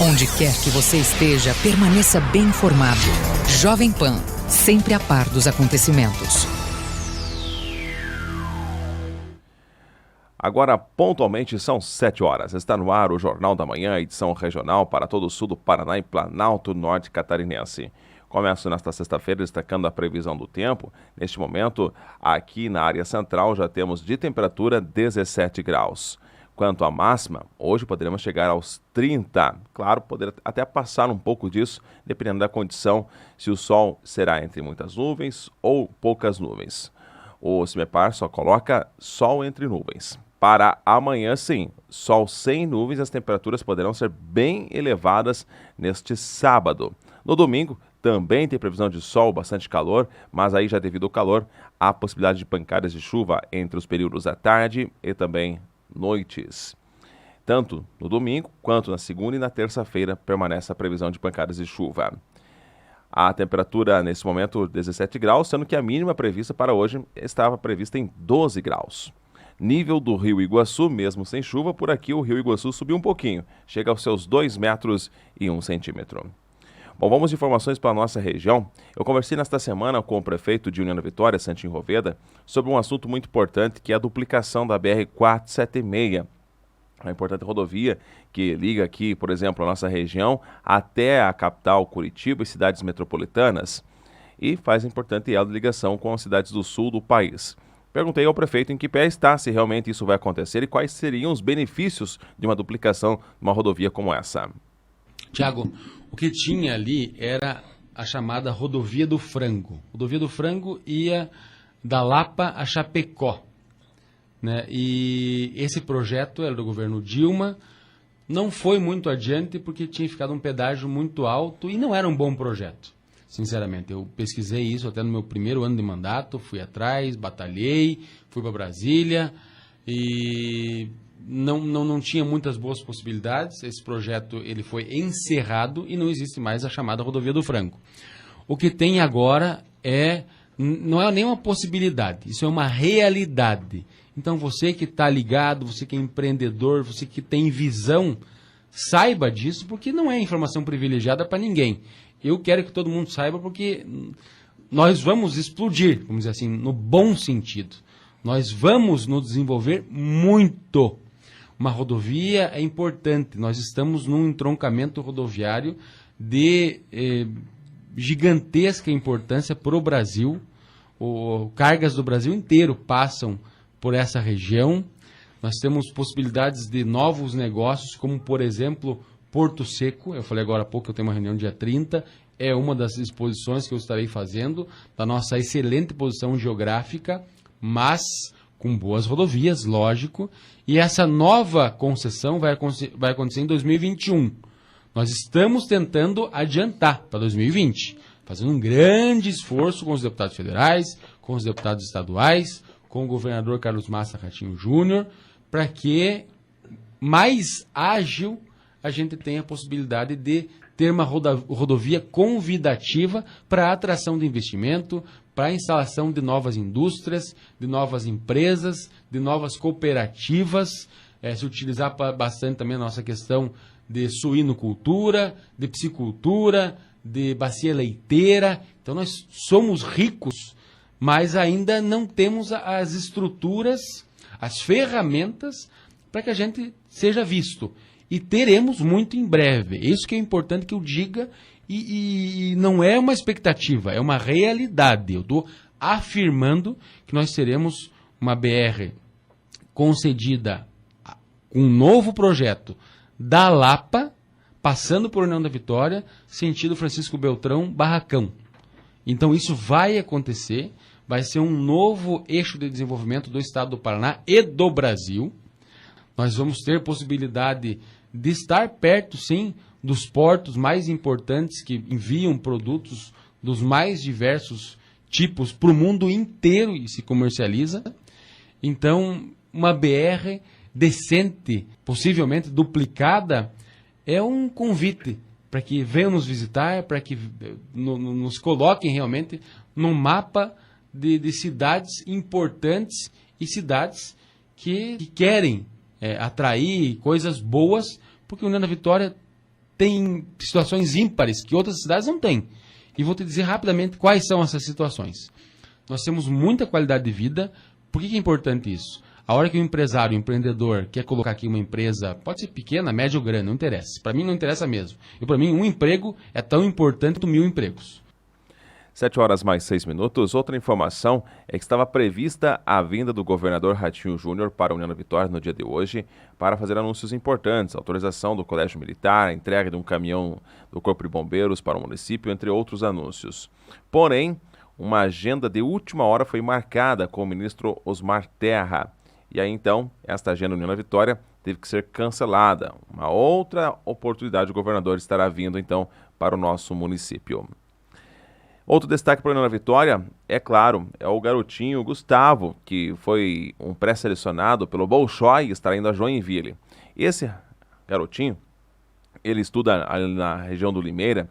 Onde quer que você esteja, permaneça bem informado. Jovem Pan, sempre a par dos acontecimentos. Agora, pontualmente, são 7 horas. Está no ar o Jornal da Manhã, edição regional para todo o sul do Paraná e Planalto Norte Catarinense. Começo nesta sexta-feira destacando a previsão do tempo. Neste momento, aqui na área central, já temos de temperatura 17 graus. Quanto à máxima, hoje poderemos chegar aos 30. Claro, poder até passar um pouco disso, dependendo da condição, se o sol será entre muitas nuvens ou poucas nuvens. O CIMEPAR só coloca sol entre nuvens. Para amanhã, sim, sol sem nuvens, as temperaturas poderão ser bem elevadas neste sábado. No domingo, também tem previsão de sol, bastante calor, mas aí já devido ao calor, há possibilidade de pancadas de chuva entre os períodos da tarde e também noites. Tanto no domingo quanto na segunda e na terça-feira permanece a previsão de pancadas de chuva. A temperatura nesse momento 17 graus, sendo que a mínima prevista para hoje estava prevista em 12 graus. Nível do Rio Iguaçu, mesmo sem chuva, por aqui o Rio Iguaçu subiu um pouquinho, chega aos seus 2 metros e 1 centímetro. Bom, vamos de informações para a nossa região. Eu conversei nesta semana com o prefeito de União da Vitória, Santinho Roveda, sobre um assunto muito importante, que é a duplicação da BR-476. A importante rodovia que liga aqui, por exemplo, a nossa região até a capital Curitiba e cidades metropolitanas e faz importante ligação com as cidades do sul do país. Perguntei ao prefeito em que pé está, se realmente isso vai acontecer e quais seriam os benefícios de uma duplicação de uma rodovia como essa. Tiago, o que tinha ali era a chamada Rodovia do Frango. A Rodovia do Frango ia da Lapa a Chapecó, né? E esse projeto era do governo Dilma, não foi muito adiante porque tinha ficado um pedágio muito alto e não era um bom projeto, sinceramente. Eu pesquisei isso até no meu primeiro ano de mandato, fui atrás, batalhei, fui para Brasília e não tinha muitas boas possibilidades. Esse projeto ele foi encerrado e não existe mais a chamada Rodovia do Frango. O que tem agora não é nem uma possibilidade, isso é uma realidade. Então você que está ligado, você que é empreendedor, você que tem visão, saiba disso, porque não é informação privilegiada para ninguém. Eu quero que todo mundo saiba, porque nós vamos explodir, vamos dizer assim, no bom sentido. Nós vamos nos desenvolver muito. Uma rodovia é importante. Nós estamos num entroncamento rodoviário de gigantesca importância para o Brasil. Cargas do Brasil inteiro passam por essa região. Nós temos possibilidades de novos negócios, como, por exemplo, Porto Seco. Eu falei agora há pouco que eu tenho uma reunião dia 30. É uma das exposições que eu estarei fazendo da nossa excelente posição geográfica, mas com boas rodovias, lógico. E essa nova concessão vai acontecer em 2021. Nós estamos tentando adiantar para 2020, fazendo um grande esforço com os deputados federais, com os deputados estaduais, com o governador Carlos Massa Ratinho Júnior, para que mais ágil a gente tenha a possibilidade de ter uma rodovia convidativa para a atração de investimento, para a instalação de novas indústrias, de novas empresas, de novas cooperativas, se utilizar bastante também a nossa questão de suinocultura, de piscicultura, de bacia leiteira. Então nós somos ricos, mas ainda não temos as estruturas, as ferramentas para que a gente seja visto. E teremos muito em breve. Isso que é importante que eu diga, e não é uma expectativa, é uma realidade. Eu estou afirmando que nós teremos uma BR concedida com um novo projeto da Lapa, passando por União da Vitória, sentido Francisco Beltrão, Barracão. Então isso vai acontecer, vai ser um novo eixo de desenvolvimento do estado do Paraná e do Brasil. Nós vamos ter possibilidade de estar perto, sim, dos portos mais importantes que enviam produtos dos mais diversos tipos para o mundo inteiro e se comercializa. Então, uma BR decente, possivelmente duplicada, é um convite para que venham nos visitar, para que nos coloquem realmente no mapa de cidades importantes e cidades que querem atrair coisas boas, porque União da Vitória tem situações ímpares que outras cidades não têm. E vou te dizer rapidamente quais são essas situações. Nós temos muita qualidade de vida. Por que é importante isso? A hora que o empresário, o empreendedor, quer colocar aqui uma empresa, pode ser pequena, média ou grande, não interessa. Para mim não interessa mesmo. E para mim um emprego é tão importante quanto 1000 empregos. 7h mais 6. Outra informação é que estava prevista a vinda do governador Ratinho Júnior para a União da Vitória no dia de hoje para fazer anúncios importantes, autorização do Colégio Militar, a entrega de um caminhão do Corpo de Bombeiros para o município, entre outros anúncios. Porém, uma agenda de última hora foi marcada com o ministro Osmar Terra. E aí então, esta agenda União da Vitória teve que ser cancelada. Uma outra oportunidade, o governador estará vindo então para o nosso município. Outro destaque para a União da Vitória, é claro, é o garotinho Gustavo, que foi um pré-selecionado pelo Bolshoi e estará indo a Joinville. Esse garotinho, ele estuda ali na região do Limeira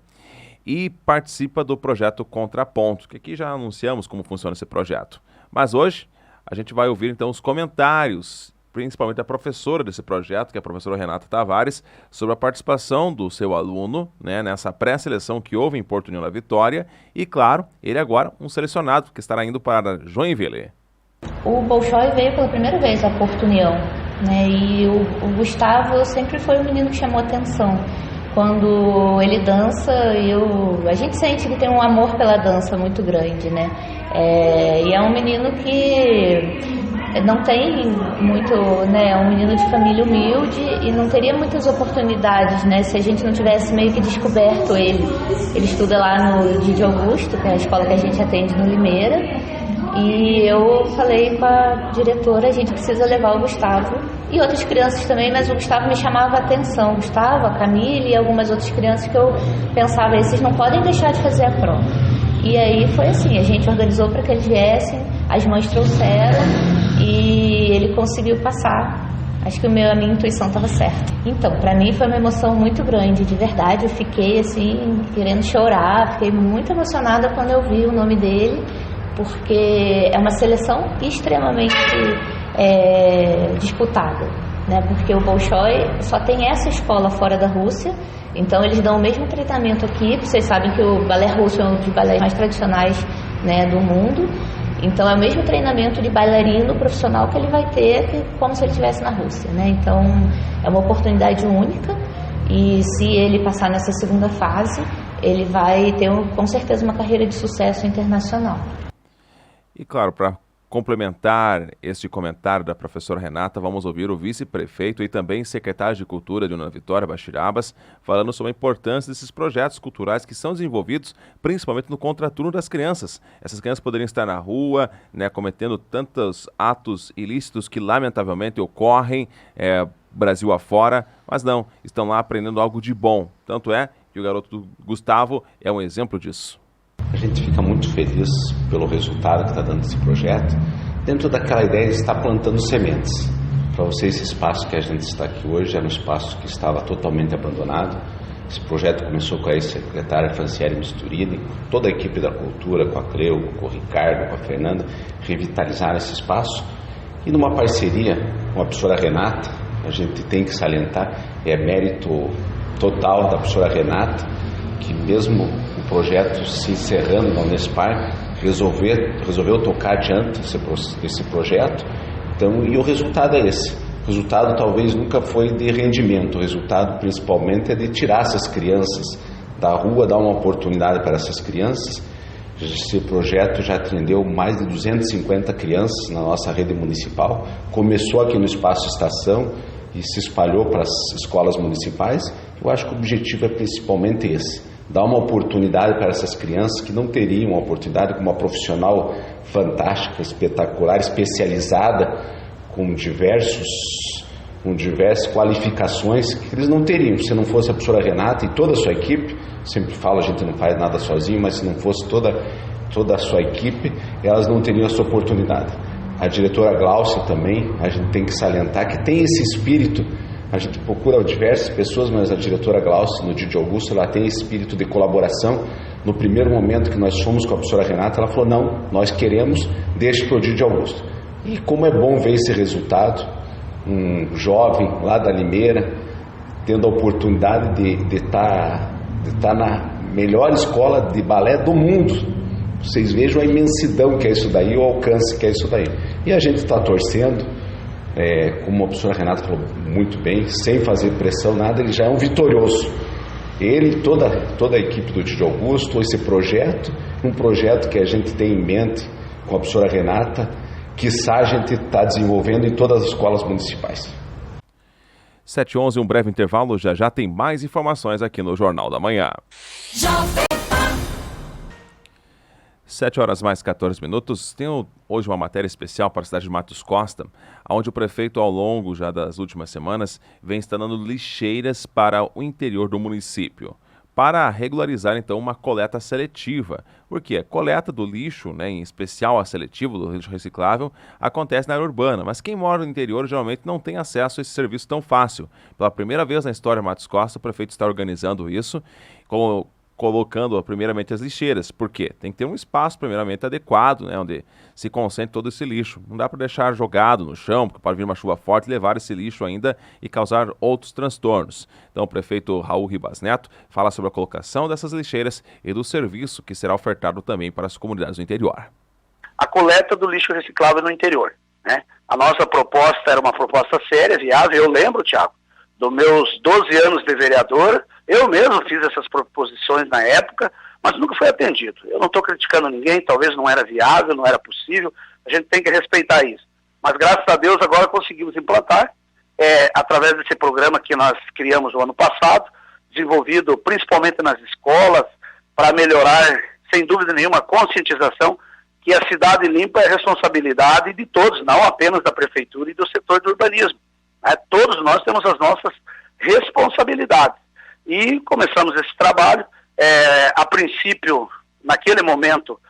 e participa do projeto Contraponto, que aqui já anunciamos como funciona esse projeto. Mas hoje a gente vai ouvir então os comentários, principalmente da professora desse projeto, que é a professora Renata Tavares, sobre a participação do seu aluno, né, nessa pré-seleção que houve em Porto União da Vitória. E, claro, ele agora um selecionado que estará indo para Joinville. O Bolshoi veio pela primeira vez a Porto União, né, e o Gustavo sempre foi um menino que chamou atenção. Quando ele dança, a gente sente que tem um amor pela dança muito grande, né? E é um menino que não tem muito, né, é um menino de família humilde e não teria muitas oportunidades, né, se a gente não tivesse meio que descoberto ele. Ele estuda lá no Didi Augusto, que é a escola que a gente atende no Limeira, e eu falei com a diretora, a gente precisa levar o Gustavo e outras crianças também, mas o Gustavo me chamava a atenção, o Gustavo, a Camille e algumas outras crianças que eu pensava, esses não podem deixar de fazer a prova. E aí foi assim, a gente organizou para que eles viessem, as mães trouxeram e ele conseguiu passar. Acho que a minha intuição estava certa. Então, para mim foi uma emoção muito grande, de verdade. Eu fiquei assim, querendo chorar, fiquei muito emocionada quando eu vi o nome dele, porque é uma seleção extremamente disputada, né? Porque o Bolshoi só tem essa escola fora da Rússia. Então eles dão o mesmo tratamento aqui. Vocês sabem que o balé russo é um dos balés mais tradicionais, né, do mundo. Então é o mesmo treinamento de bailarino profissional que ele vai ter como se ele estivesse na Rússia, né? Então é uma oportunidade única e se ele passar nessa segunda fase, ele vai ter com certeza uma carreira de sucesso internacional. E claro, para complementar este comentário da professora Renata, vamos ouvir o vice-prefeito e também secretário de Cultura de União da Vitória, Bachir Abbas, falando sobre a importância desses projetos culturais que são desenvolvidos principalmente no contraturno das crianças. Essas crianças poderiam estar na rua, né, cometendo tantos atos ilícitos que lamentavelmente ocorrem Brasil afora, mas não, estão lá aprendendo algo de bom. Tanto é que o garoto do Gustavo é um exemplo disso. A gente fica muito feliz pelo resultado que está dando esse projeto, dentro daquela ideia de estar plantando sementes. Para você, esse espaço que a gente está aqui hoje era um espaço que estava totalmente abandonado. Esse projeto começou com a ex-secretária Franciele Misturini, toda a equipe da cultura, com a Cleo, com o Ricardo, com a Fernanda, revitalizaram esse espaço. E numa parceria com a professora Renata, a gente tem que salientar, é mérito total da professora Renata, que mesmo o projeto se encerrando na Unespar, resolveu tocar adiante esse projeto. Então, e o resultado é esse. O resultado talvez nunca foi de rendimento, o resultado principalmente é de tirar essas crianças da rua, dar uma oportunidade para essas crianças. Esse projeto já atendeu mais de 250 crianças na nossa rede municipal, começou aqui no Espaço Estação e se espalhou para as escolas municipais. Eu acho que o objetivo é principalmente esse, dar uma oportunidade para essas crianças que não teriam uma oportunidade com uma profissional fantástica, espetacular, especializada, com diversas qualificações que eles não teriam. Se não fosse a professora Renata e toda a sua equipe, sempre falo, a gente não faz nada sozinho, mas se não fosse toda a sua equipe, elas não teriam essa oportunidade. A diretora Glaucia também, a gente tem que salientar que tem esse espírito. A gente procura diversas pessoas, mas a diretora Glaucia, no Didi Augusto, ela tem esse espírito de colaboração. No primeiro momento que nós fomos com a professora Renata, ela falou, não, nós queremos, deixe para o Didi Augusto. E como é bom ver esse resultado, um jovem lá da Limeira, tendo a oportunidade de estar na melhor escola de balé do mundo. Vocês vejam a imensidão que é isso daí, o alcance que é isso daí. E a gente está torcendo, como a professora Renata falou muito bem, sem fazer pressão, nada, ele já é um vitorioso. Ele, toda a equipe do Tio Augusto, esse projeto, um projeto que a gente tem em mente com a professora Renata, quiçá a gente está desenvolvendo em todas as escolas municipais. 7h11, um breve intervalo, já tem mais informações aqui no Jornal da Manhã. 7h mais 14 minutos. Tenho hoje uma matéria especial para a cidade de Matos Costa, onde o prefeito, ao longo já das últimas semanas, vem instalando lixeiras para o interior do município, para regularizar, então, uma coleta seletiva. Porque a coleta do lixo, né, em especial a seletiva do lixo reciclável, acontece na área urbana, mas quem mora no interior geralmente não tem acesso a esse serviço tão fácil. Pela primeira vez na história de Matos Costa, o prefeito está organizando isso, colocando primeiramente as lixeiras. Por quê? Tem que ter um espaço primeiramente adequado, né, onde se concentre todo esse lixo. Não dá para deixar jogado no chão, porque pode vir uma chuva forte e levar esse lixo ainda e causar outros transtornos. Então o prefeito Raul Ribas Neto fala sobre a colocação dessas lixeiras e do serviço que será ofertado também para as comunidades do interior. A coleta do lixo reciclável no interior, né? A nossa proposta era uma proposta séria, viável. Eu lembro, Thiago, dos meus 12 anos de vereador, eu mesmo fiz essas proposições na época, mas nunca foi atendido. Eu não estou criticando ninguém, talvez não era viável, não era possível, a gente tem que respeitar isso. Mas graças a Deus agora conseguimos implantar, através desse programa que nós criamos o ano passado, desenvolvido principalmente nas escolas, para melhorar, sem dúvida nenhuma, a conscientização que a cidade limpa é responsabilidade de todos, não apenas da prefeitura e do setor do urbanismo. Todos nós temos as nossas responsabilidades. E começamos esse trabalho. A princípio, naquele momento,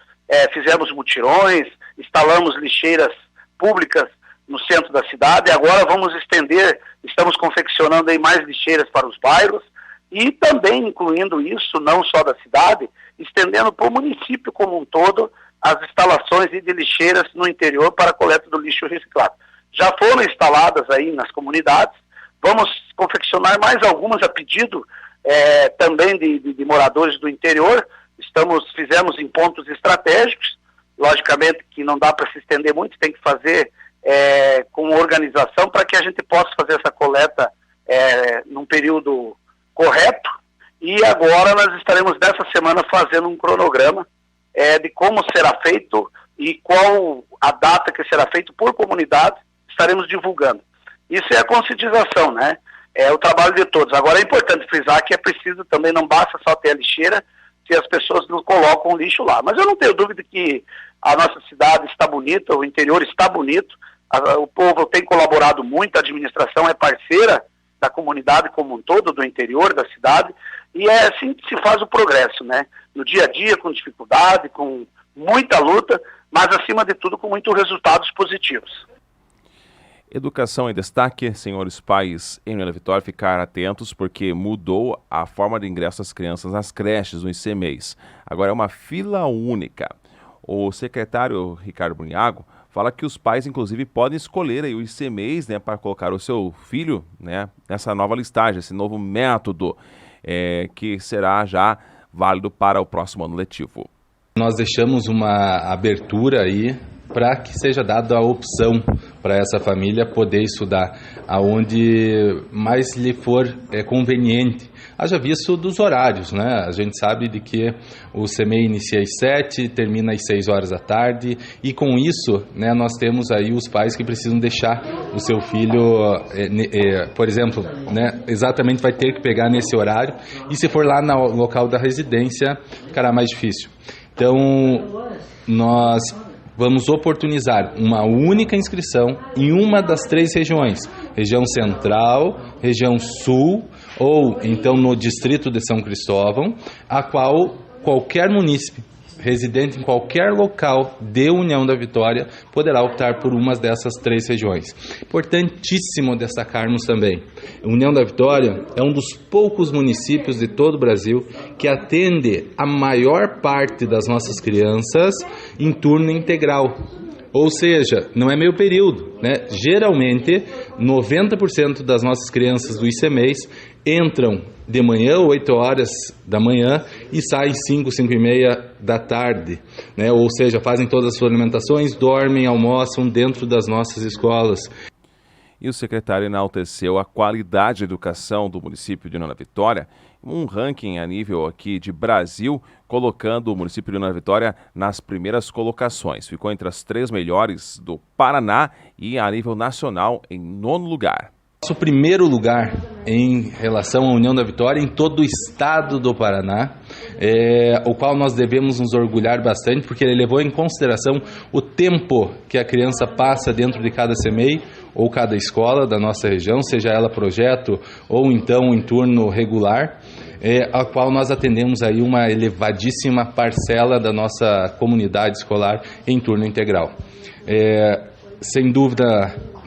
fizemos mutirões, instalamos lixeiras públicas no centro da cidade. Agora vamos estender, estamos confeccionando aí mais lixeiras para os bairros e também incluindo isso, não só da cidade, estendendo para o município como um todo as instalações de lixeiras no interior para a coleta do lixo reciclado. Já foram instaladas aí nas comunidades, vamos confeccionar mais algumas a pedido também de moradores do interior. Fizemos em pontos estratégicos, logicamente que não dá para se estender muito, tem que fazer com organização para que a gente possa fazer essa coleta num período correto. E agora nós estaremos nessa semana fazendo um cronograma de como será feito e qual a data que será feito por comunidade, estaremos divulgando. Isso é a conscientização, né? É o trabalho de todos. Agora é importante frisar que é preciso também, não basta só ter a lixeira se as pessoas não colocam o lixo lá. Mas eu não tenho dúvida que a nossa cidade está bonita, o interior está bonito, o povo tem colaborado muito, a administração é parceira da comunidade como um todo, do interior da cidade, e é assim que se faz o progresso, né? No dia a dia, com dificuldade, com muita luta, mas acima de tudo com muitos resultados positivos. Educação em destaque, senhores pais em União da Vitória, ficar atentos porque mudou a forma de ingresso das crianças nas creches, no ICMEIs. Agora é uma fila única. O secretário Ricardo Bruniago fala que os pais, inclusive, podem escolher aí o ICMEIs, né, para colocar o seu filho, né, nessa nova listagem, esse novo método que será já válido para o próximo ano letivo. Nós deixamos uma abertura aí para que seja dada a opção para essa família poder estudar aonde mais lhe for conveniente. Haja visto dos horários, né? A gente sabe de que o CMEI inicia às 7, termina às 6 horas da tarde, e com isso, né, nós temos aí os pais que precisam deixar o seu filho, por exemplo, né, exatamente vai ter que pegar nesse horário, e se for lá no local da residência, ficará mais difícil. Então, nós vamos oportunizar uma única inscrição em uma das 3 regiões, região central, região sul, ou então no distrito de São Cristóvão, a qual qualquer munícipe residente em qualquer local de União da Vitória poderá optar por uma dessas 3 regiões. Importantíssimo destacarmos também, União da Vitória é um dos poucos municípios de todo o Brasil que atende a maior parte das nossas crianças em turno integral. Ou seja, não é meio período, né? Geralmente, 90% das nossas crianças do ICMEIs entram de manhã, 8 horas da manhã, e saem 5, 5 e meia da tarde, né? Ou seja, fazem todas as suas alimentações, dormem, almoçam dentro das nossas escolas. E o secretário enalteceu a qualidade de educação do município de União da Vitória, um ranking a nível aqui de Brasil, colocando o município de União da Vitória nas primeiras colocações. Ficou entre as 3 melhores do Paraná e a nível nacional em 9º lugar. Nosso primeiro lugar em relação à União da Vitória em todo o estado do Paraná, o qual nós devemos nos orgulhar bastante, porque ele levou em consideração o tempo que a criança passa dentro de cada CMEI ou cada escola da nossa região, seja ela projeto ou então em turno regular, a qual nós atendemos aí uma elevadíssima parcela da nossa comunidade escolar em turno integral. Sem dúvida,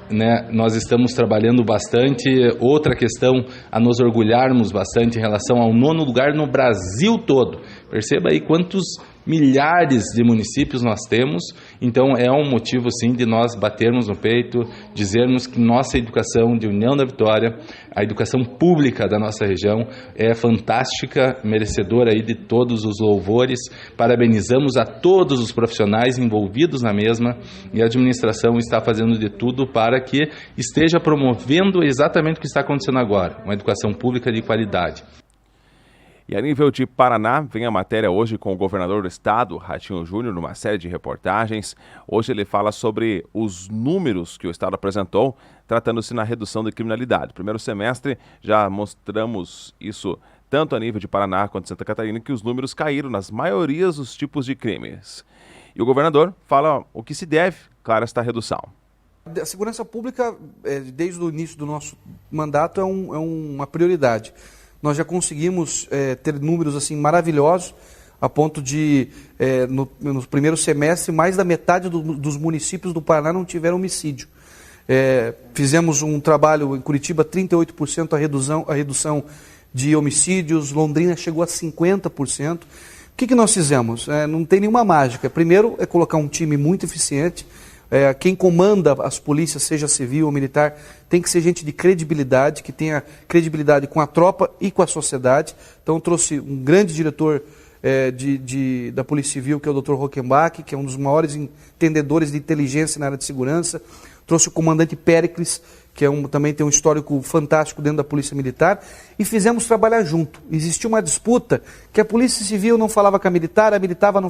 né, nós estamos trabalhando bastante. Outra questão a nos orgulharmos bastante em relação ao 9º lugar no Brasil todo. Perceba aí quantos milhares de municípios nós temos, então é um motivo sim de nós batermos no peito, dizermos que nossa educação de União da Vitória, a educação pública da nossa região é fantástica, merecedora aí de todos os louvores. Parabenizamos a todos os profissionais envolvidos na mesma, e a administração está fazendo de tudo para que esteja promovendo exatamente o que está acontecendo agora, uma educação pública de qualidade. E a nível de Paraná, vem a matéria hoje com o governador do estado, Ratinho Júnior, numa série de reportagens. Hoje ele fala sobre os números que o estado apresentou, tratando-se na redução da criminalidade. Primeiro semestre, já mostramos isso tanto a nível de Paraná quanto de Santa Catarina, que os números caíram nas maiorias dos tipos de crimes. E o governador fala o que se deve, claro, a esta redução. A segurança pública, desde o início do nosso mandato, é uma prioridade. Nós já conseguimos ter números assim maravilhosos, a ponto de, no primeiro semestre, mais da metade dos municípios do Paraná não tiveram homicídio. Fizemos um trabalho em Curitiba, 38% a redução de homicídios, Londrina chegou a 50%. O que nós fizemos? Não tem nenhuma mágica. Primeiro é colocar um time muito eficiente. Quem comanda as polícias, seja civil ou militar, tem que ser gente de credibilidade, que tenha credibilidade com a tropa e com a sociedade. Então trouxe um grande diretor da Polícia Civil, que é o Dr. Rockenbach, que é um dos maiores entendedores de inteligência na área de segurança. Trouxe o comandante Péricles, que também tem um histórico fantástico dentro da Polícia Militar, e fizemos trabalhar junto. Existia uma disputa que a Polícia Civil não falava com a militar não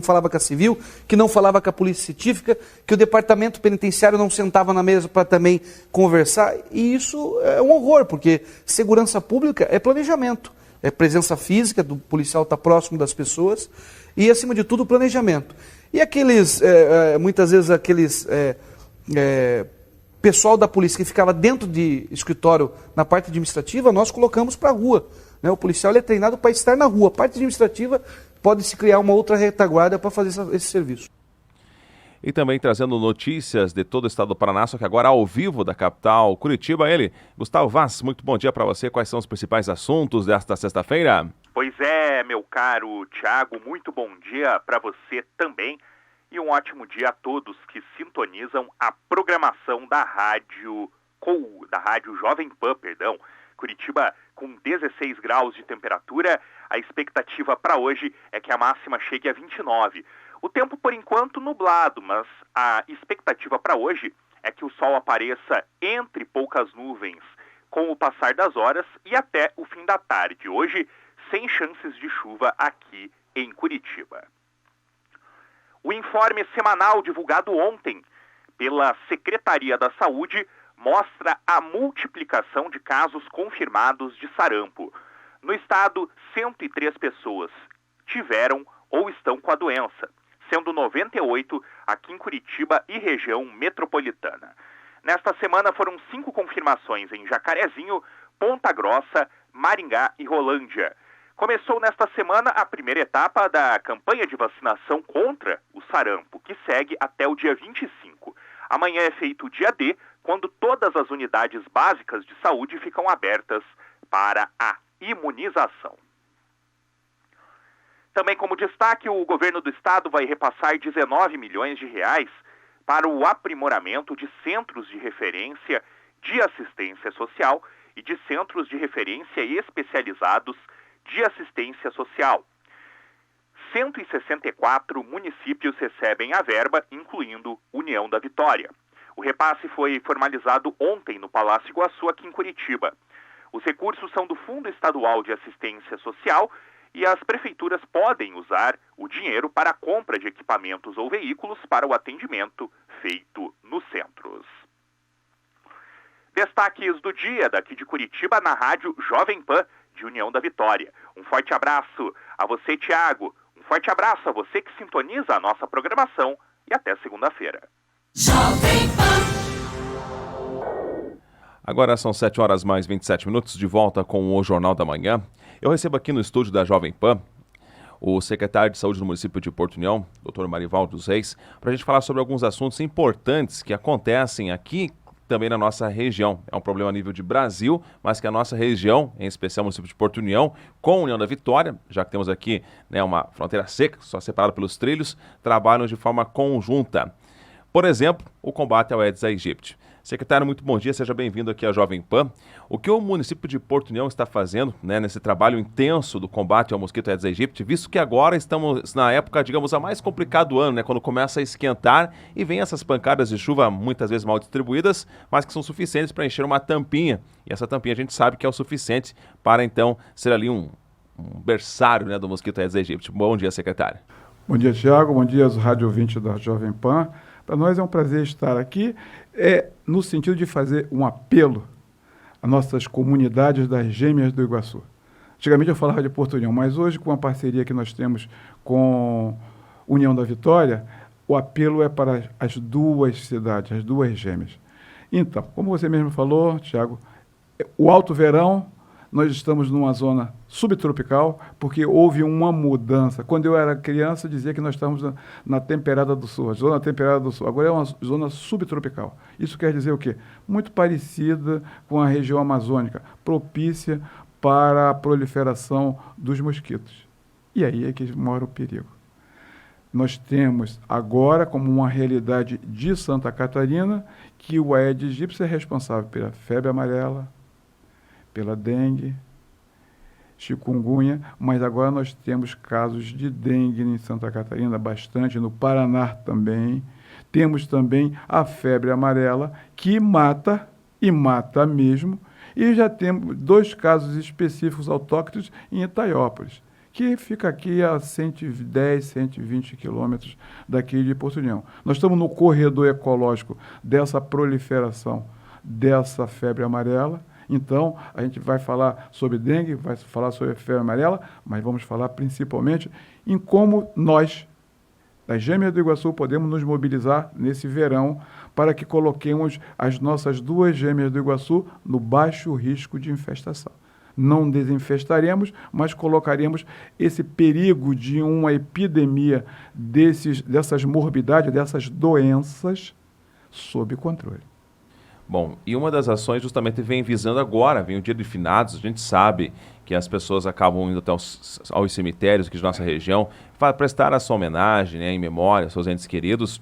falava com a civil, que não falava com a Polícia Científica, que o Departamento Penitenciário não sentava na mesa para também conversar, e isso é um horror, porque segurança pública é planejamento, é presença física, do policial estar próximo das pessoas, e acima de tudo planejamento. E muitas vezes pessoal da polícia que ficava dentro de escritório na parte administrativa, nós colocamos para a rua. Né? O policial é treinado para estar na rua. A parte administrativa pode-se criar uma outra retaguarda para fazer esse serviço. E também trazendo notícias de todo o estado do Paraná, só que agora ao vivo da capital, Curitiba, Gustavo Vaz, muito bom dia para você. Quais são os principais assuntos desta sexta-feira? Pois é, meu caro Thiago, muito bom dia para você também. E um ótimo dia a todos que sintonizam a programação da Rádio Jovem Pan, Curitiba com 16 graus de temperatura, a expectativa para hoje é que a máxima chegue a 29. O tempo, por enquanto, nublado, mas a expectativa para hoje é que o sol apareça entre poucas nuvens com o passar das horas e até o fim da tarde. Hoje, sem chances de chuva aqui em Curitiba. O informe semanal divulgado ontem pela Secretaria da Saúde mostra a multiplicação de casos confirmados de sarampo. No estado, 103 pessoas tiveram ou estão com a doença, sendo 98 aqui em Curitiba e região metropolitana. Nesta semana foram 5 confirmações em Jacarezinho, Ponta Grossa, Maringá e Rolândia. Começou nesta semana a primeira etapa da campanha de vacinação contra o sarampo, que segue até o dia 25. Amanhã é feito o dia D, quando todas as unidades básicas de saúde ficam abertas para a imunização. Também como destaque, o governo do estado vai repassar 19 milhões de reais para o aprimoramento de centros de referência de assistência social e de centros de referência especializados de assistência social. 164 municípios recebem a verba, incluindo União da Vitória. O repasse foi formalizado ontem no Palácio Iguaçu, aqui em Curitiba. Os recursos são do Fundo Estadual de Assistência Social e as prefeituras podem usar o dinheiro para a compra de equipamentos ou veículos para o atendimento feito nos centros. Destaques do dia daqui de Curitiba na rádio Jovem Pan de União da Vitória. Um forte abraço a você, Tiago. Um forte abraço a você que sintoniza a nossa programação e até segunda-feira. Jovem Pan. Agora são 7 horas mais 27 minutos, de volta com o Jornal da Manhã. Eu recebo aqui no estúdio da Jovem Pan o secretário de Saúde do município de Porto União, Dr. Marivaldo Reis, para a gente falar sobre alguns assuntos importantes que acontecem aqui também na nossa região. É um problema a nível de Brasil, mas que a nossa região, em especial o município de Porto União, com a União da Vitória, já que temos aqui, né, uma fronteira seca, só separada pelos trilhos, trabalham de forma conjunta. Por exemplo, o combate ao Aedes aegypti. Secretário, muito bom dia, seja bem-vindo aqui à Jovem Pan. O que o município de Porto União está fazendo, né, nesse trabalho intenso do combate ao mosquito Aedes aegypti, visto que agora estamos na época, digamos, a mais complicada do ano, né, quando começa a esquentar e vem essas pancadas de chuva muitas vezes mal distribuídas, mas que são suficientes para encher uma tampinha. E essa tampinha a gente sabe que é o suficiente para, então, ser ali um berçário, né, do mosquito Aedes aegypti. Bom dia, secretário. Bom dia, Tiago. Bom dia aos rádio ouvintes da Jovem Pan. Para nós é um prazer estar aqui, no sentido de fazer um apelo às nossas comunidades das Gêmeas do Iguaçu. Antigamente eu falava de Porto União, mas hoje, com a parceria que nós temos com União da Vitória, o apelo é para as duas cidades, as duas gêmeas. Então, como você mesmo falou, Tiago, o alto verão, nós estamos numa zona subtropical, porque houve uma mudança. Quando eu era criança, eu dizia que nós estávamos na temperada do sul, a zona temperada do sul. Agora é uma zona subtropical. Isso quer dizer o quê? Muito parecida com a região amazônica, propícia para a proliferação dos mosquitos. E aí é que mora o perigo. Nós temos agora, como uma realidade de Santa Catarina, que o Aedes aegypti é responsável pela febre amarela, pela dengue, chikungunya, mas agora nós temos casos de dengue em Santa Catarina, bastante, no Paraná também. Temos também a febre amarela, que mata, e mata mesmo, e já temos 2 casos específicos autóctones em Itaiópolis, que fica aqui a 110, 120 quilômetros daqui de Porto União. Nós estamos no corredor ecológico dessa proliferação dessa febre amarela. Então, a gente vai falar sobre dengue, vai falar sobre febre amarela, mas vamos falar principalmente em como nós, das Gêmeas do Iguaçu, podemos nos mobilizar nesse verão para que coloquemos as nossas 2 Gêmeas do Iguaçu no baixo risco de infestação. Não desinfestaremos, mas colocaremos esse perigo de uma epidemia dessas morbidades, dessas doenças, sob controle. Bom, e uma das ações justamente vem visando agora, vem o Dia de Finados, a gente sabe que as pessoas acabam indo até aos cemitérios aqui de nossa região para prestar a sua homenagem, né, em memória aos seus entes queridos,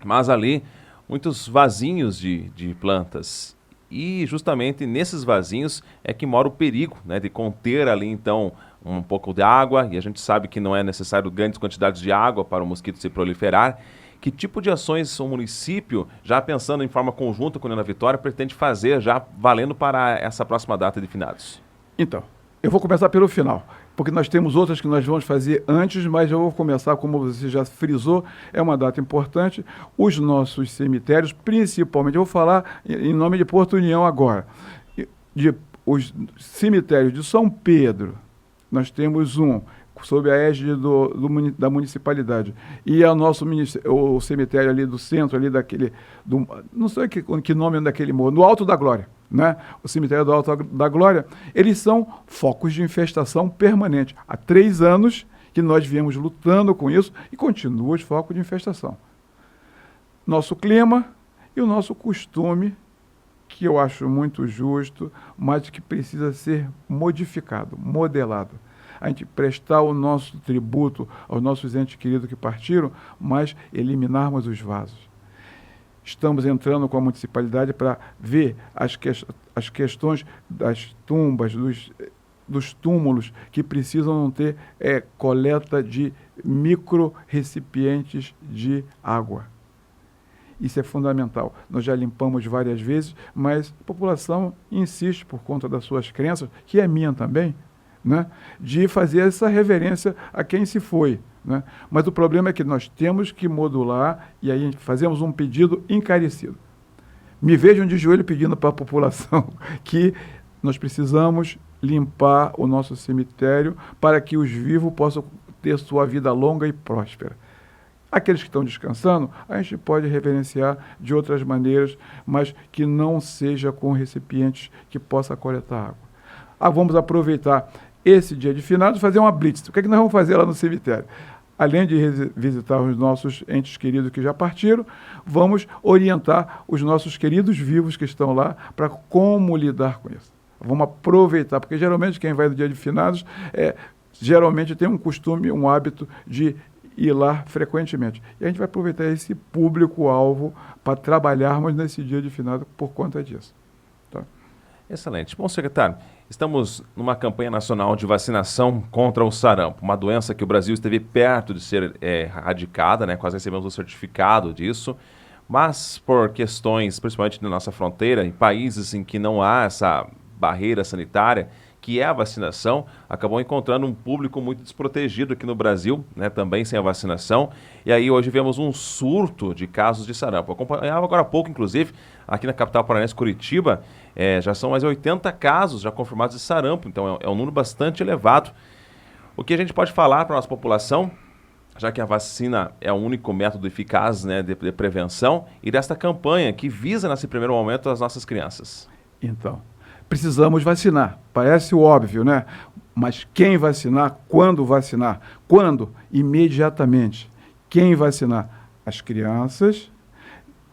mas ali muitos vasinhos de plantas. E justamente nesses vasinhos é que mora o perigo, né, de conter ali então um pouco de água, e a gente sabe que não é necessário grandes quantidades de água para o mosquito se proliferar. Que tipo de ações o município, já pensando em forma conjunta com a União da Vitória, pretende fazer já valendo para essa próxima data de finados? Então, eu vou começar pelo final, porque nós temos outras que nós vamos fazer antes, mas eu vou começar, como você já frisou, é uma data importante. Os nossos cemitérios, principalmente, eu vou falar em nome de Porto União agora, os cemitérios de São Pedro, nós temos um sob a égide da municipalidade. E o cemitério ali do centro, ali não sei que nome daquele morro, no Alto da Glória, né? O cemitério do Alto da Glória, eles são focos de infestação permanente. Há 3 anos que nós viemos lutando com isso e continua os focos de infestação. Nosso clima e o nosso costume, que eu acho muito justo, mas que precisa ser modificado, modelado. A gente prestar o nosso tributo aos nossos entes queridos que partiram, mas eliminarmos os vasos. estamos entrando com a municipalidade para ver as questões das tumbas, dos túmulos que precisam ter coleta de micro-recipientes de água. Isso é fundamental. Nós já limpamos várias vezes, mas a população insiste, por conta das suas crenças, que é minha também, né, de fazer essa reverência a quem se foi. Né? Mas o problema é que nós temos que modular e aí fazemos um pedido encarecido. Me vejam de joelho pedindo para a população que nós precisamos limpar o nosso cemitério para que os vivos possam ter sua vida longa e próspera. Aqueles que estão descansando, a gente pode reverenciar de outras maneiras, mas que não seja com recipientes que possa coletar água. Vamos aproveitar esse dia de finados e fazer uma blitz. O que é que nós vamos fazer lá no cemitério? Além de visitar os nossos entes queridos que já partiram, vamos orientar os nossos queridos vivos que estão lá para como lidar com isso. Vamos aproveitar, porque geralmente quem vai no dia de finados geralmente tem um costume, um hábito de ir lá frequentemente. E a gente vai aproveitar esse público-alvo para trabalharmos nesse dia de finados por conta disso. Tá? Excelente. Bom, secretário, estamos numa campanha nacional de vacinação contra o sarampo, uma doença que o Brasil esteve perto de ser erradicada, né? Quase recebemos o certificado disso, mas por questões, principalmente na nossa fronteira, em países em que não há essa barreira sanitária, que é a vacinação, acabou encontrando um público muito desprotegido aqui no Brasil, né, também sem a vacinação, e aí hoje vemos um surto de casos de sarampo. Eu acompanhava agora há pouco, inclusive, aqui na capital paranaense, Curitiba, já são mais de 80 casos já confirmados de sarampo, então é um número bastante elevado. O que a gente pode falar para a nossa população, já que a vacina é o único método eficaz, né, de prevenção, e desta campanha que visa, nesse primeiro momento, as nossas crianças? Então, precisamos vacinar. Parece óbvio, né? Mas quem vacinar? Quando vacinar? Quando? Imediatamente. Quem vacinar? As crianças.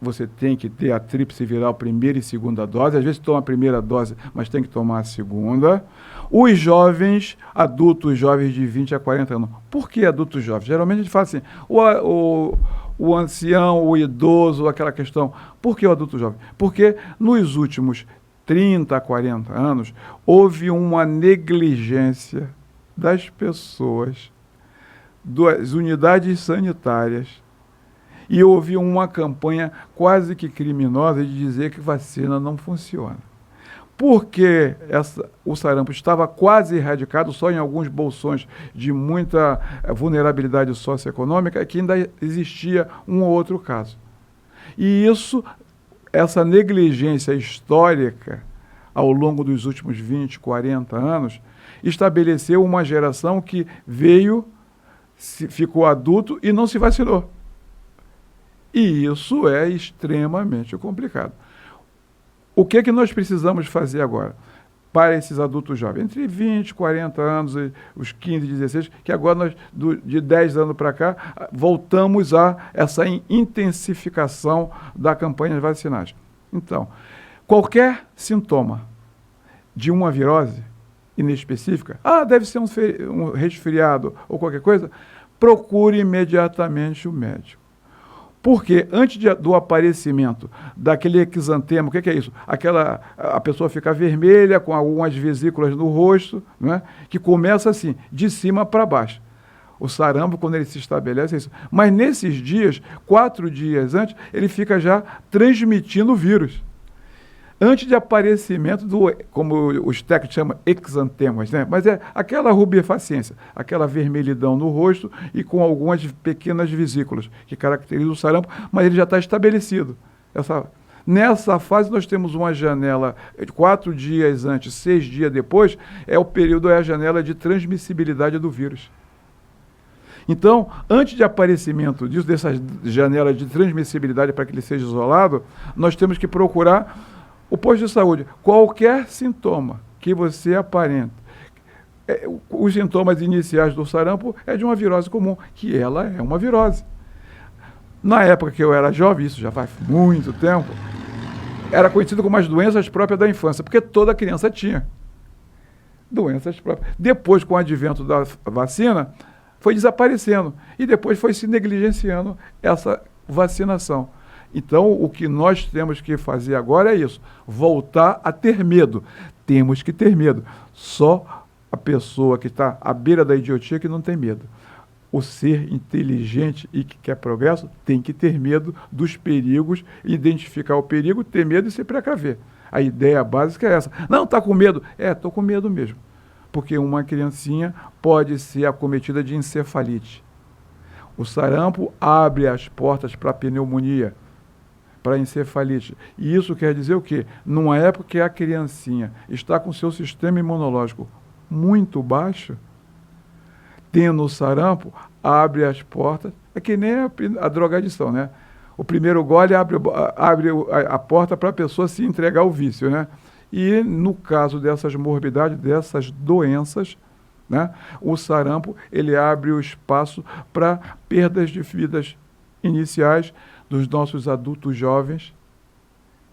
Você tem que ter a tríplice viral, primeira e segunda dose. Às vezes toma a primeira dose, mas tem que tomar a segunda. Os jovens, adultos jovens de 20 a 40 anos. Por que adultos jovens? Geralmente a gente fala assim, o ancião, o idoso, aquela questão. Por que o adulto jovem? Porque nos últimos 30 a 40 anos, houve uma negligência das pessoas, das unidades sanitárias, e houve uma campanha quase que criminosa de dizer que vacina não funciona. Porque o sarampo estava quase erradicado, só em alguns bolsões de muita vulnerabilidade socioeconômica, que ainda existia um ou outro caso. E essa negligência histórica, ao longo dos últimos 20, 40 anos, estabeleceu uma geração que ficou adulto e não se vacinou. E isso é extremamente complicado. O que é que nós precisamos fazer agora para esses adultos jovens? Entre 20, 40 anos e os 15, 16, que agora nós, de 10 anos para cá, voltamos a essa intensificação da campanha vacinais. Então, qualquer sintoma de uma virose inespecífica, deve ser um resfriado ou qualquer coisa, procure imediatamente o médico. Porque antes do aparecimento daquele exantema, o que é isso? A pessoa fica vermelha, com algumas vesículas no rosto, né? Que começa assim, de cima para baixo. O sarampo, quando ele se estabelece, é isso. Mas nesses dias, 4 dias antes, ele fica já transmitindo o vírus. Antes de aparecimento como os técnicos chamam, exantemas, né? Mas é aquela rubefaciência, aquela vermelhidão no rosto e com algumas pequenas vesículas que caracterizam o sarampo, mas ele já está estabelecido. Nessa fase nós temos uma janela, 4 dias antes, 6 dias depois, é a janela de transmissibilidade do vírus. Então, antes de aparecimento dessa janela de transmissibilidade para que ele seja isolado, nós temos que procurar o posto de saúde. Qualquer sintoma que você aparente, os sintomas iniciais do sarampo é de uma virose comum, que ela é uma virose. Na época que eu era jovem, isso já faz muito tempo, era conhecido como as doenças próprias da infância, porque toda criança tinha doenças próprias. Depois, com o advento da vacina, foi desaparecendo e depois foi se negligenciando essa vacinação. Então, o que nós temos que fazer agora é isso, voltar a ter medo. Temos que ter medo. Só a pessoa que está à beira da idiotia que não tem medo. O ser inteligente e que quer progresso tem que ter medo dos perigos, identificar o perigo, ter medo e se precaver. A ideia básica é essa. Não, está com medo? Estou com medo mesmo. Porque uma criancinha pode ser acometida de encefalite. O sarampo abre as portas para a pneumonia, para a encefalite. E isso quer dizer o quê? Numa época que a criancinha está com seu sistema imunológico muito baixo, tendo o sarampo, abre as portas, é que nem a drogadição, né? O primeiro gole abre a porta para a pessoa se entregar ao vício, né? E no caso dessas morbidades, dessas doenças, né, o sarampo, ele abre o espaço para perdas de vidas iniciais dos nossos adultos jovens,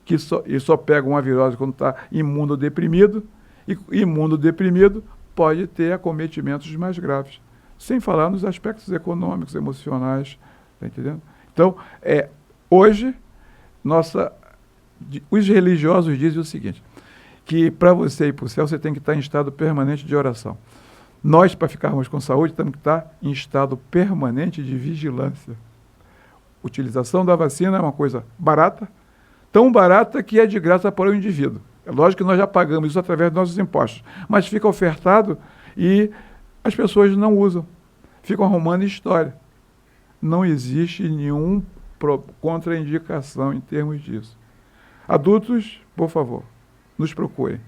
que só pegam a virose quando está imunodeprimido, e imunodeprimido pode ter acometimentos mais graves. Sem falar nos aspectos econômicos, emocionais, tá entendendo? Então, hoje, os religiosos dizem o seguinte, que para você ir para o céu, você tem que estar em estado permanente de oração. Nós, para ficarmos com saúde, temos que estar em estado permanente de vigilância. Utilização da vacina é uma coisa barata, tão barata que é de graça para o indivíduo. É lógico que nós já pagamos isso através dos nossos impostos, mas fica ofertado e as pessoas não usam, ficam arrumando história. Não existe nenhuma contraindicação em termos disso. Adultos, por favor, nos procurem.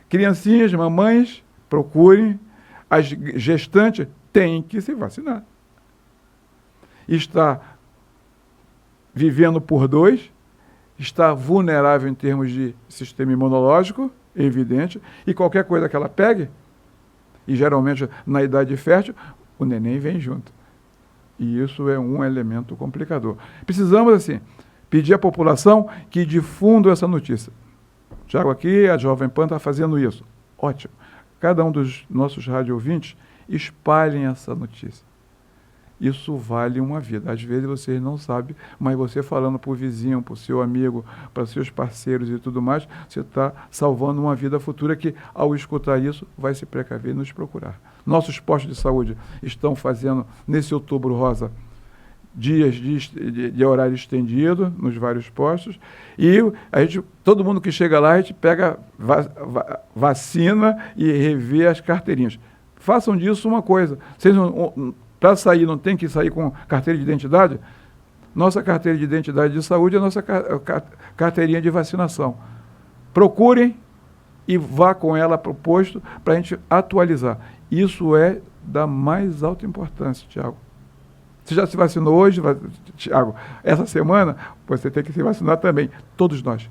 Criancinhas, mamães, procurem. As gestantes têm que se vacinar. Está vivendo por 2, está vulnerável em termos de sistema imunológico, é evidente, e qualquer coisa que ela pegue, e geralmente na idade fértil, o neném vem junto. E isso é um elemento complicador. Precisamos, assim, pedir à população que difunda essa notícia. Tiago, aqui, a Jovem Pan está fazendo isso. Ótimo. Cada um dos nossos rádio ouvintes espalhem essa notícia. Isso vale uma vida. Às vezes vocês não sabem, mas você falando para o vizinho, para o seu amigo, para seus parceiros e tudo mais, você está salvando uma vida futura que, ao escutar isso, vai se precaver e nos procurar. Nossos postos de saúde estão fazendo, nesse Outubro Rosa, dias de horário estendido nos vários postos, e todo mundo que chega lá, a gente pega vacina e revê as carteirinhas. Façam disso uma coisa. Vocês para sair, não tem que sair com carteira de identidade? Nossa carteira de identidade de saúde é a nossa carteirinha de vacinação. Procurem e vá com ela para o posto para a gente atualizar. Isso é da mais alta importância, Tiago. Você já se vacinou hoje, Tiago? Essa semana, você tem que se vacinar também. Todos nós.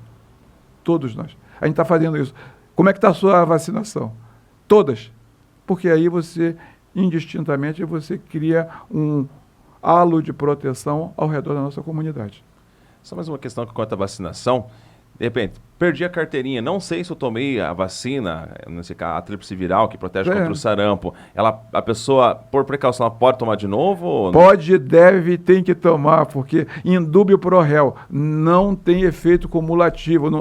Todos nós. A gente está fazendo isso. Como é que está a sua vacinação? Todas. Porque aí você, indistintamente, você cria um halo de proteção ao redor da nossa comunidade. Só mais uma questão quanto à vacinação. De repente, perdi a carteirinha, não sei se eu tomei a vacina, nesse caso, a tríplice viral, que protege contra o sarampo. A pessoa, por precaução, ela pode tomar de novo? Ou... Pode, deve, tem que tomar, porque indúbio pro réu não tem efeito cumulativo,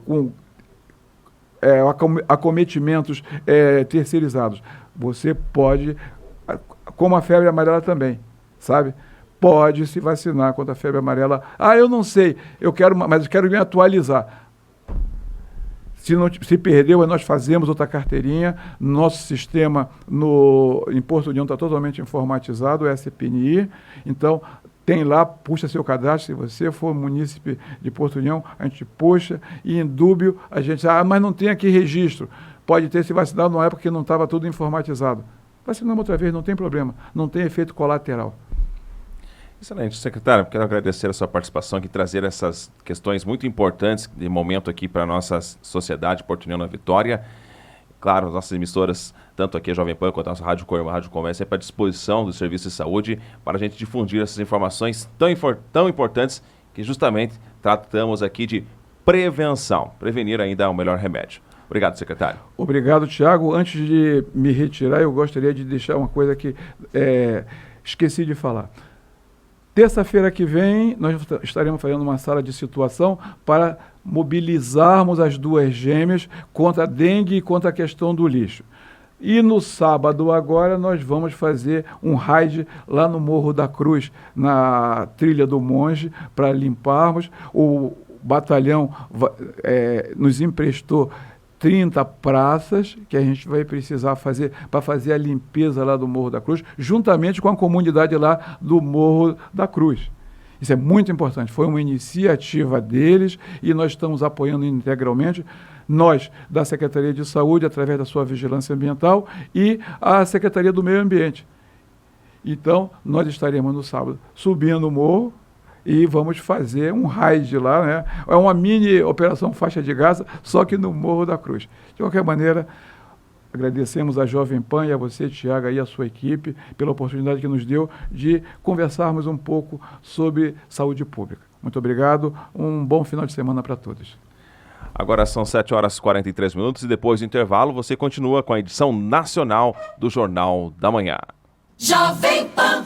com acometimentos terceirizados. Você pode, como a febre amarela também, sabe? Pode se vacinar contra a febre amarela. Eu não sei, mas eu quero me atualizar. Se perdeu, nós fazemos outra carteirinha. Nosso sistema em Porto União está totalmente informatizado, o SPNI. Então, tem lá, puxa seu cadastro. Se você for munícipe de Porto União, a gente puxa. E em dúbio, a gente mas não tem aqui registro. Pode ter se vacinado numa época que não estava tudo informatizado. Vacinamos outra vez, não tem problema. Não tem efeito colateral. Excelente, secretário. Quero agradecer a sua participação aqui, trazer essas questões muito importantes de momento aqui para a nossa sociedade Porto União na Vitória. Claro, as nossas emissoras, tanto aqui a Jovem Pan quanto a nossa Rádio Cor, a Rádio Comércio, é para disposição do Serviço de Saúde para a gente difundir essas informações tão importantes que justamente tratamos aqui de prevenção. Prevenir ainda é o melhor remédio. Obrigado, secretário. Obrigado, Tiago. Antes de me retirar, eu gostaria de deixar uma coisa que esqueci de falar. Terça-feira que vem, nós estaremos fazendo uma sala de situação para mobilizarmos as duas gêmeas contra a dengue e contra a questão do lixo. E no sábado agora nós vamos fazer um raid lá no Morro da Cruz, na Trilha do Monge, para limparmos. O batalhão nos emprestou 30 praças que a gente vai precisar fazer para fazer a limpeza lá do Morro da Cruz, juntamente com a comunidade lá do Morro da Cruz. Isso é muito importante, foi uma iniciativa deles e nós estamos apoiando integralmente, nós da Secretaria de Saúde, através da sua vigilância ambiental, e a Secretaria do Meio Ambiente. Então, nós estaremos no sábado subindo o morro, e vamos fazer um raid lá, né? É uma mini operação faixa de Gaza, só que no Morro da Cruz. De qualquer maneira, agradecemos a Jovem Pan e a você, Tiago, e a sua equipe, pela oportunidade que nos deu de conversarmos um pouco sobre saúde pública. Muito obrigado, um bom final de semana para todos. Agora são 7h43 e depois do intervalo você continua com a edição nacional do Jornal da Manhã. Jovem Pan.